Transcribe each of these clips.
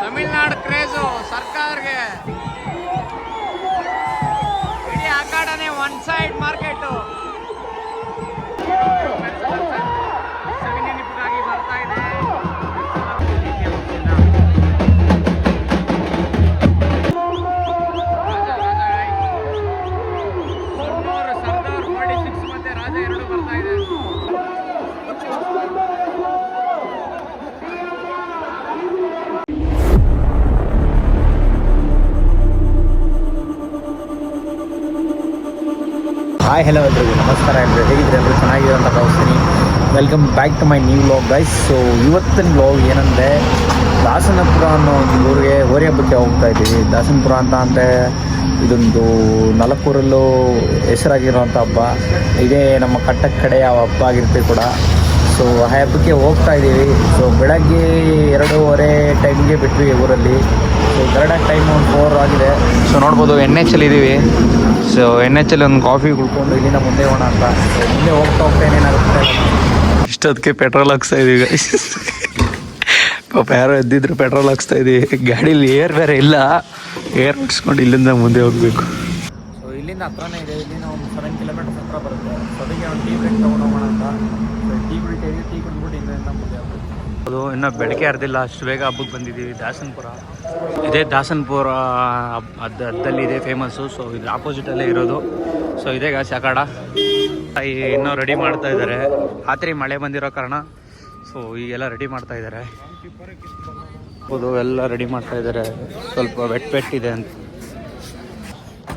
Tamil Nadu craze ಸರ್ಕಾರ್ಗೆ ಇಡೀ ಆ ಕಡೆನೇ ಒನ್ ಸೈಡ್ ಮಾರ್ಕೆಟು ಸವಿನೆನಪಿಗಾಗಿ ಬರ್ತಾ ಇದೆ. ಸರ್ದಾರ್ 46 ಮತ್ತೆ ರಾಜ 2 ಬರ್ತಾ ಇದೆ. ಹಾಯ್ ಹಲೋ ಎಲ್ರಿಗೂ ನಮಸ್ಕಾರ ಎಲ್ಲರೂ ಹೇಗಿದ್ರೆ ಎಲ್ಲರೂ ಚೆನ್ನಾಗಿದೆ ಅಂತ ಭಾವಿಸ್ತೀನಿ. Welcome back to my new vlog guys. So ಇವತ್ತಿನ ವ್ಲಾಗ್ ಏನಂದರೆ ದಾಸನಪುರ ಅನ್ನೋ ಒಂದು ಊರಿಗೆ ಹೋರಿ ಹಬ್ಬಕ್ಕೆ ಹೋಗ್ತಾ ಇದ್ದೀವಿ. ದಾಸನಪುರ ಅಂತ ಅಂದರೆ ಇದೊಂದು ನಲಕ್ಕೂರಲ್ಲೂ ಹೆಸರಾಗಿರೋಂಥ ಹಬ್ಬ. ಇದೇ ನಮ್ಮ ಕಟ್ಟಕ್ಕೆ ಕಡೆಯ ಹಬ್ಬ ಆಗಿರ್ತೀವಿ ಕೂಡ. ಸೊ ಆ ಹಬ್ಬಕ್ಕೆ ಹೋಗ್ತಾ ಇದ್ದೀವಿ. ಸೊ ಬೆಳಗ್ಗೆ 2:30 ಟೈಮ್ಗೆ ಬಿಟ್ವಿ ಊರಲ್ಲಿ. ಸೊ ಕರೆಕ್ಟಾಗಿ ಟೈಮ್ ಒಂದು 4 ಆಗಿದೆ. ಸೊ ನೋಡ್ಬೋದು NH ಇದ್ದೀವಿ. ಸೊ NH ಒಂದು ಕಾಫಿ ಕುಡ್ಕೊಂಡು ಇಲ್ಲಿಂದ ಮುಂದೆ ಹೋಗೋಣ ಅಂತ. ಸೊ ಮುಂದೆ ಹೋಗ್ತಾ ಏನೇನಾಗುತ್ತೆ ಇಷ್ಟೊತ್ತಿಗೆ ಪೆಟ್ರೋಲ್ ಹಾಕ್ಸ್ತಾ ಇದೀವಿ. ಪಾಪ ಯಾರೋ ಎದ್ದಿದ್ರು ಪೆಟ್ರೋಲ್ ಹಾಕ್ಸ್ತಾ ಇದೀವಿ. ಗಾಡೀಲಿ ಏರ್ ಬೇರೆ ಇಲ್ಲ, ಏರ್ ಬಿಡಿಸ್ಕೊಂಡು ಇಲ್ಲಿಂದ ಮುಂದೆ ಹೋಗಬೇಕು. ಸೊ ಇಲ್ಲಿಂದ ಹತ್ರನೇ ಇದೆ. ಇಲ್ಲಿಂದ ಒಂದು 7 ಕಿಲೋಮೀಟರ್ಸ್ ಹತ್ರ ಬರುತ್ತೆ. ಸೊ ಅದಕ್ಕೆ ಒಂದು ಟೀ ಬ್ರೇಕ್ ತೊಗೊಂಡು ಹೋಗೋಣ ಅಂತ. ಸೊ ಟೀ ಕುಡಿದ್ಬಿಟ್ಟು ಇಲ್ಲಿಂದ ಮುಂದೆ ಹೋಗ್ಬೇಕು. ಅದು ಇನ್ನೂ ಬೆಳಗ್ಗೆ ಅರ್ದಿಲ್ಲ, ಅಷ್ಟು ಬೇಗ ಹಬ್ಬಕ್ಕೆ ಬಂದಿದ್ದೀವಿ. ದಾಸನಪುರ ಇದೇ ದಾಸನಪುರ ಅದ್ದಲ್ಲಿ ಇದೆ ಫೇಮಸ್ಸು. ಸೊ ಇದು ಆಪೋಸಿಟಲ್ಲೇ ಇರೋದು. ಸೊ ಇದೇ ಗಾಸ್ ಅಖಾಡ ಇನ್ನೂ ರೆಡಿ ಮಾಡ್ತಾ ಇದ್ದಾರೆ. ರಾತ್ರಿ ಮಳೆ ಬಂದಿರೋ ಕಾರಣ ಸೊ ಈಗೆಲ್ಲ ರೆಡಿ ಮಾಡ್ತಾ ಇದ್ದಾರೆ. ಹೌದು, ಎಲ್ಲ ರೆಡಿ ಮಾಡ್ತಾ ಇದ್ದಾರೆ. ಸ್ವಲ್ಪ ವೆಟ್ ಇದೆ ಅಂತ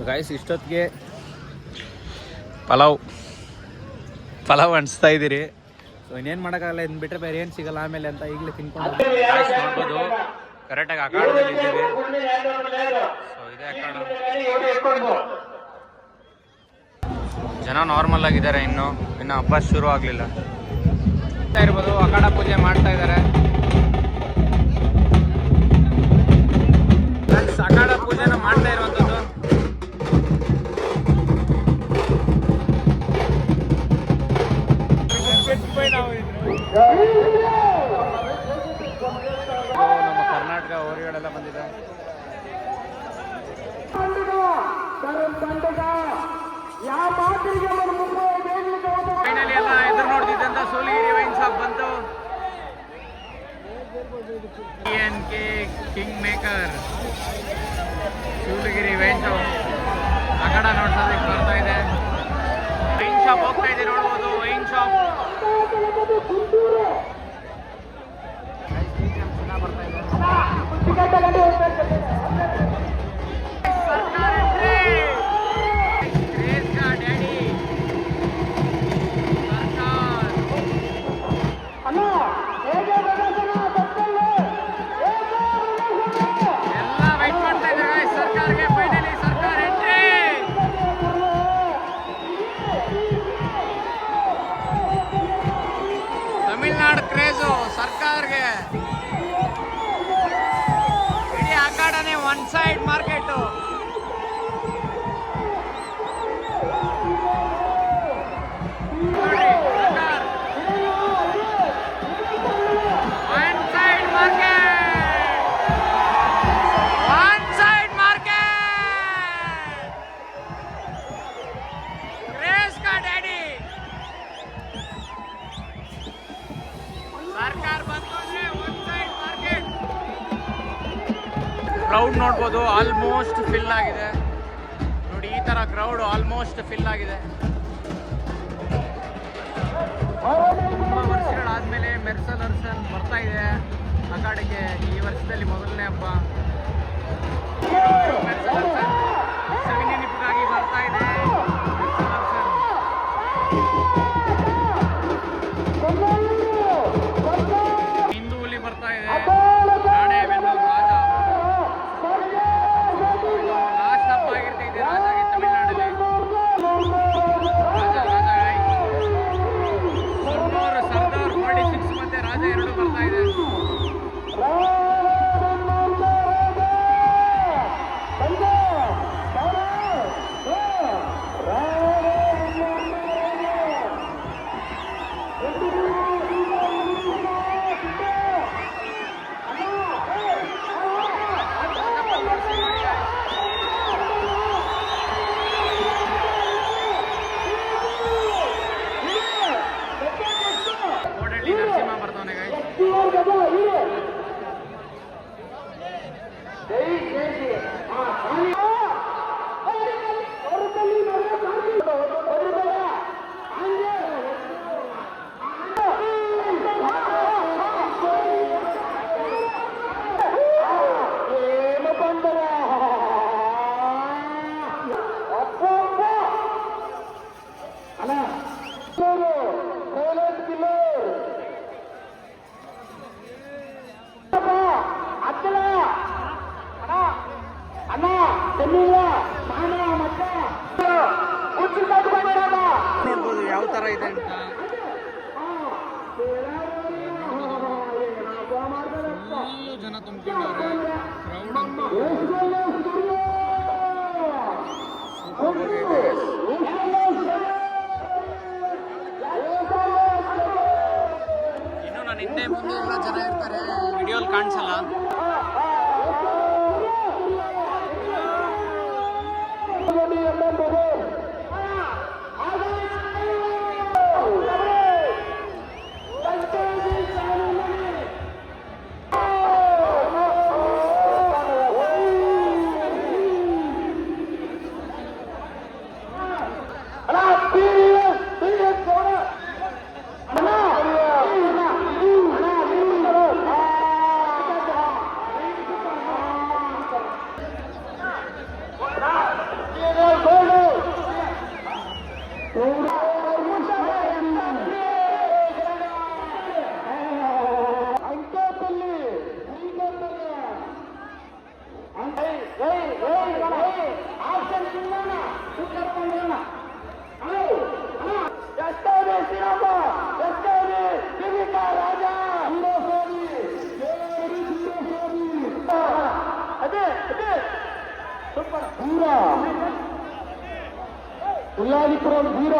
ಗಾಯ್ಸ್. ಇಷ್ಟೊತ್ತಿಗೆ ಪಲಾವ್ ಅಣಿಸ್ತಾ ಇದ್ದೀರಿ. ಸೊ ಇನ್ನೇನು ಮಾಡೋಕ್ಕಾಗಲ್ಲ, ಇದನ್ನ ಬಿಟ್ಟರೆ ಬೇರೆ ಏನು ಸಿಗಲ್ಲ ಆಮೇಲೆ ಅಂತ ಈಗಲೇ ತಿನ್ಕೊಂಡು ನೋಡ್ಬೋದು. ಕರೆಕ್ಟಾಗಿ ಅಖಾಡದಲ್ಲಿ ಇದ್ದೀವಿ. ಸೊ ಇದೇ ಅಖಾಡ. ಜನ ನಾರ್ಮಲ್ ಆಗಿದ್ದಾರೆ. ಇನ್ನು ಹಬ್ಬ ಶುರು ಆಗಲಿಲ್ಲ ಇರ್ಬೋದು. ಅಖಾಡ ಪೂಜೆ ಮಾಡ್ತಾ ಇದ್ದಾರೆ. ಅಖಾಡ ಪೂಜೆನ ಮಾಡ್ತಾ ಇರುವಂಥದ್ದು. ನಮ್ಮ ಕರ್ನಾಟಕ ಹೋರಿಗಳೆಲ್ಲ ಬಂದಿದೆ. ಫೈನಲಿ ಎಲ್ಲ ಎದುರು ನೋಡ್ತಿದ್ದಂತ ಸೋಲಿಗಿರಿ ವೈನ್ ಶಾಪ್ ಬಂತು. TNK king maker Sulagiri wine shop ಅಖಾಡ ನೋಡ್ಸೋದಕ್ಕೆ ಬರ್ತಾ ಇದೆ. ವೈನ್ ಶಾಪ್ ಹೋಗ್ತಾ ಇದೆ, ನೋಡ್ಬೋದು. ವೈನ್ ಶಾಪ್ ಬರ್ತಾ ಇದೆ. ತಮಿಳ್ನಾಡು ಕ್ರೇಜು ಸರ್ಕಾರ್ಗೆ ಇಡೀ ಆ ಕಡೆನೇ ಒನ್ ಸೈಡ್ ಮಾರ್ಕೆಟು. ಕ್ರೌಡ್ ನೋಡ್ಬೋದು, ಆಲ್ಮೋಸ್ಟ್ ಫಿಲ್ ಆಗಿದೆ. ನೋಡಿ, ಈ ತರ ಕ್ರೌಡ್ ಆಲ್ಮೋಸ್ಟ್ ಫಿಲ್ ಆಗಿದೆ. ತುಂಬ ವರ್ಷಗಳಾದ್ಮೇಲೆ ಮೆರ್ಸಲ್ ಅರ್ಸನ್ ಬರ್ತಾ ಇದೆ ಅಖಾಡಕ್ಕೆ. ಈ ವರ್ಷದಲ್ಲಿ ಮೊದಲನೇ ಹಬ್ಬ. ಮೆರ್ಸಲ್ ಅರ್ಸನ್ ಸವಿನೆನಪಿಗಾಗಿ ಬರ್ತಾ ಇದೆ. ಮೆರ್ಸಲ್ ಅರ್ಸನ್ ಹಿಂದೂ ಹುಲಿ ಬರ್ತಾ ಇದೆ. ರಾಣೆಬೆನ್ನೂರು ರಾಜ ಲಾಸ್ಟ್ ಹಬ್ಬ ಆಗಿರ್ತೈತೆ ರಾಜಾಗೆ ತಮಿಳ್ನಾಡಲ್ಲಿ. ಸರ್ದಾರ್ 46 ಮತ್ತೆ ರಾಜ 2 ಬರ್ತಾ ಇದೆ. ನೋಡ್ಬೋದು ಯಾವ ತರ ಇದೆ ಅಂತ. ಫುಲ್ಲು ಜನ ತುಂಬಿಕೊಂಡವ್ರೆ. ಕ್ರೌಡ್ ಅಂತೂ ಸೂಪರ್ ಆಗಿದೆ. ಇನ್ನು ನಾನು ಹಿಂದೆ ಮುಂದೆ ಎಲ್ಲ ಜನ ಇರ್ತಾರೆ, ವಿಡಿಯೋಲಿ ಕಾಣಿಸಲ್ಲ. ಉಲ್ಲಾದಿಪುರಂ ವೀರ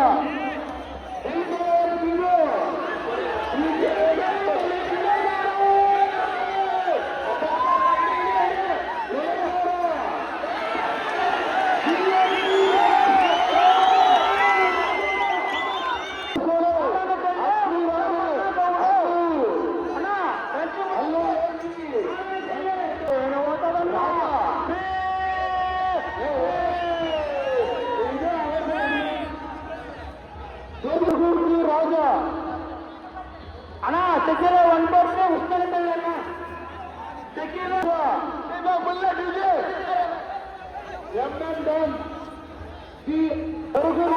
ರಾಜ ಅಣ್ಣ ತೆಗೆರೆ ಒಂದು ಬರ್ತೆ ಉಸ್ತಾನೆ ಅಣ್ಣ ತೆಗೆರೆ ಬುಲ್ಲ ಡಿಜೆ ಎಂಎನ್ ಡನ್ ದಿ ಹುಡುಗರ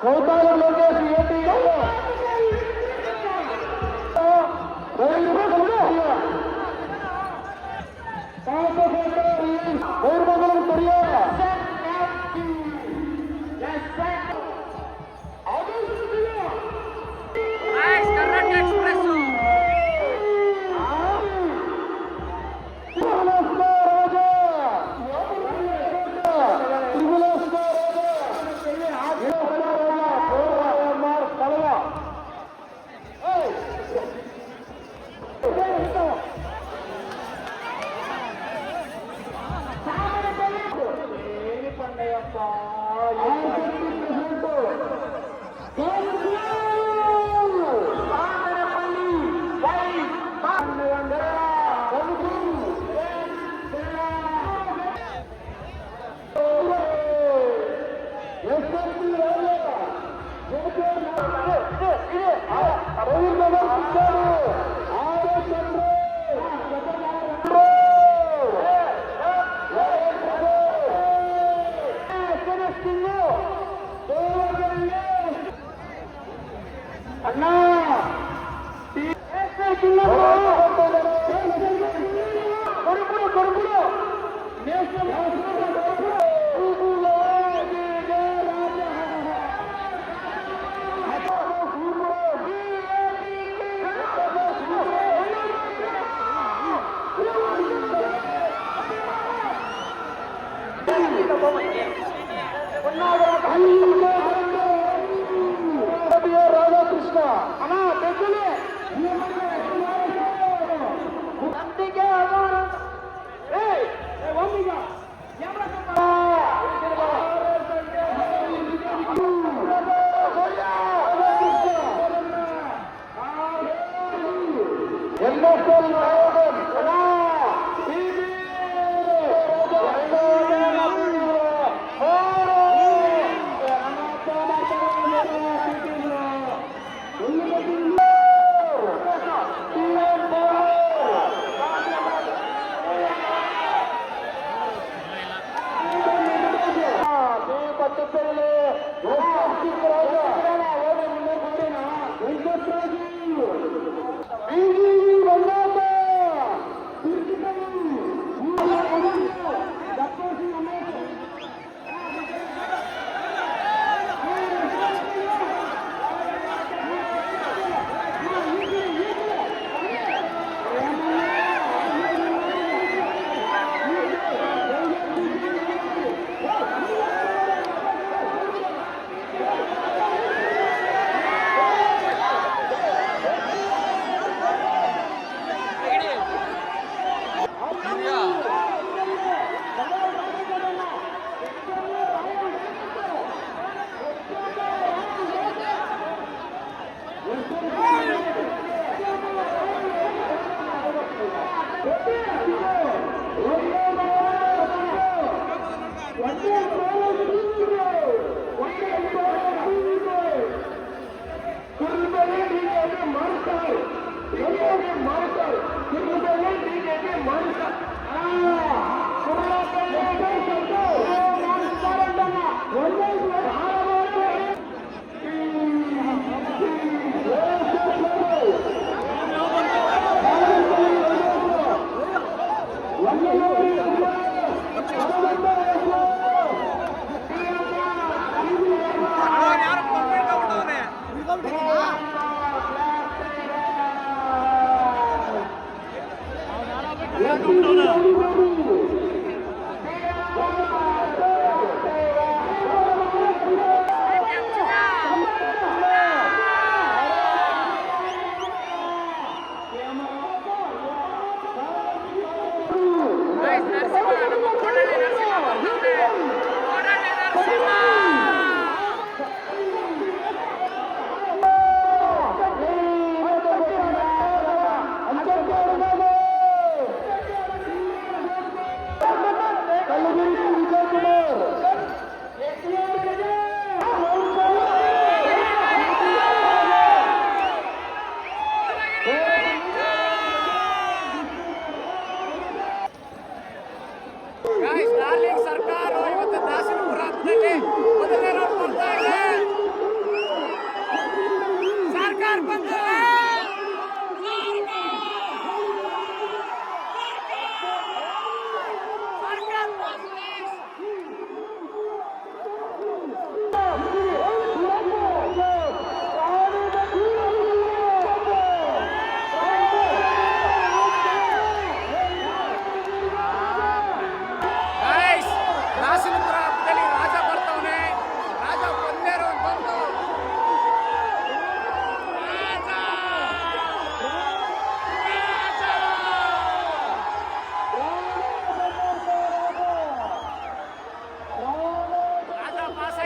ಕೌತಾಲ ಲೋಕೇಶ್ ಏಟಿ ಕರ್ನಾಟಕ ಎಕ್ಸ್ಪ್ರೆಸ್ ಅಣ್ಣ ರಾಧಾಕೃಷ್ಣ ಅಣ್ಣ ಬೆಂಗಲಿ ನಂದಿಗೆ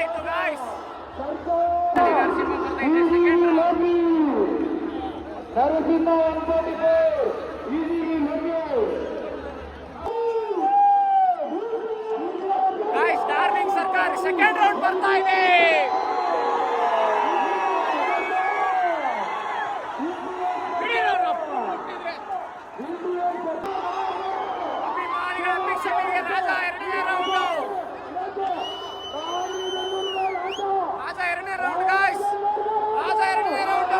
ಆಯ್ತು guys. Narasimha 144 easy guys darling ಸರ್ಕಾರ ಸೆಕೆಂಡ್ ರೌಂಡ್ ಬರ್ತಾ ಇದೆ. ಅಭಿಮಾನಿಗಳ ವೀಕ್ಷಕರಿಗೆ ರಾಜ ಎರಡನೇ ರೌಂಡ್. ರಾಜ ಎರಡನೇ ರೌಂಡ್ ಗಾಯ್ಸ್. ರಾಜ ಎರಡನೇ ರೌಂಡ್.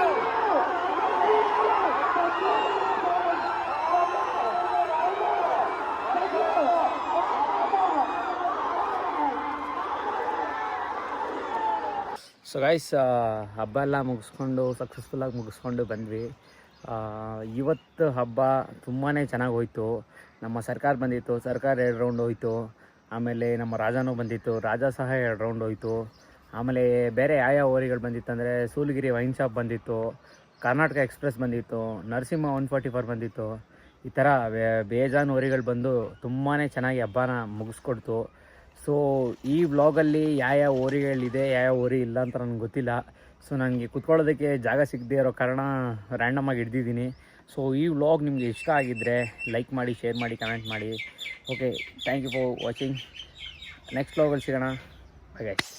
ಸೊ ಗೈಸ್, ಹಬ್ಬ ಎಲ್ಲ ಮುಗಿಸ್ಕೊಂಡು ಸಕ್ಸಸ್ಫುಲ್ಲಾಗಿ ಮುಗಿಸ್ಕೊಂಡು ಬಂದ್ವಿ. ಇವತ್ತು ಹಬ್ಬ ತುಂಬಾ ಚೆನ್ನಾಗಿ ಹೋಯಿತು. ನಮ್ಮ ಸರ್ಕಾರ ಬಂದಿತ್ತು, ಸರ್ಕಾರ 2 ರೌಂಡ್ ಹೋಯಿತು. ಆಮೇಲೆ ನಮ್ಮ ರಾಜನೂ ಬಂದಿತ್ತು, ರಾಜ ಸಹ 2 ರೌಂಡ್ ಹೋಯಿತು. ಆಮೇಲೆ ಬೇರೆ ಯಾವ ಓರಿಗಳು ಬಂದಿತ್ತು ಅಂದರೆ ಸೂಲಗಿರಿ ವೈನ್ ಶಾಪ್ ಬಂದಿತ್ತು, ಕರ್ನಾಟಕ ಎಕ್ಸ್ಪ್ರೆಸ್ ಬಂದಿತ್ತು, ನರಸಿಂಹ 144 ಬಂದಿತ್ತು. ಈ ಥರ ಬೇಜಾನ್ ಓರಿಗಳು ಬಂದು ತುಂಬಾ ಚೆನ್ನಾಗಿ ಹಬ್ಬನ ಮುಗಿಸ್ಕೊಡ್ತು. ಸೊ ಈ ವ್ಲಾಗಲ್ಲಿ ಯಾವ ಓರಿಗಳಿದೆ ಯಾವ ಓರಿ ಇಲ್ಲ ಅಂತ ನನಗೆ ಗೊತ್ತಿಲ್ಲ. ಸೊ ನನಗೆ ಕುತ್ಕೊಳ್ಳೋದಕ್ಕೆ ಜಾಗ ಸಿಗದೇ ಇರೋ ಕಾರಣ ರ್ಯಾಂಡಮಾಗಿ ಹಿಡ್ದಿದ್ದೀನಿ. ಸೊ ಈ ವ್ಲಾಗ್ ನಿಮಗೆ ಇಷ್ಟ ಆಗಿದ್ದರೆ ಲೈಕ್ ಮಾಡಿ, ಶೇರ್ ಮಾಡಿ, ಕಮೆಂಟ್ ಮಾಡಿ. Okay, thank you for watching. Next ವ್ಲಾಗಲ್ಲಿ ಸಿಗೋಣ. Bye guys.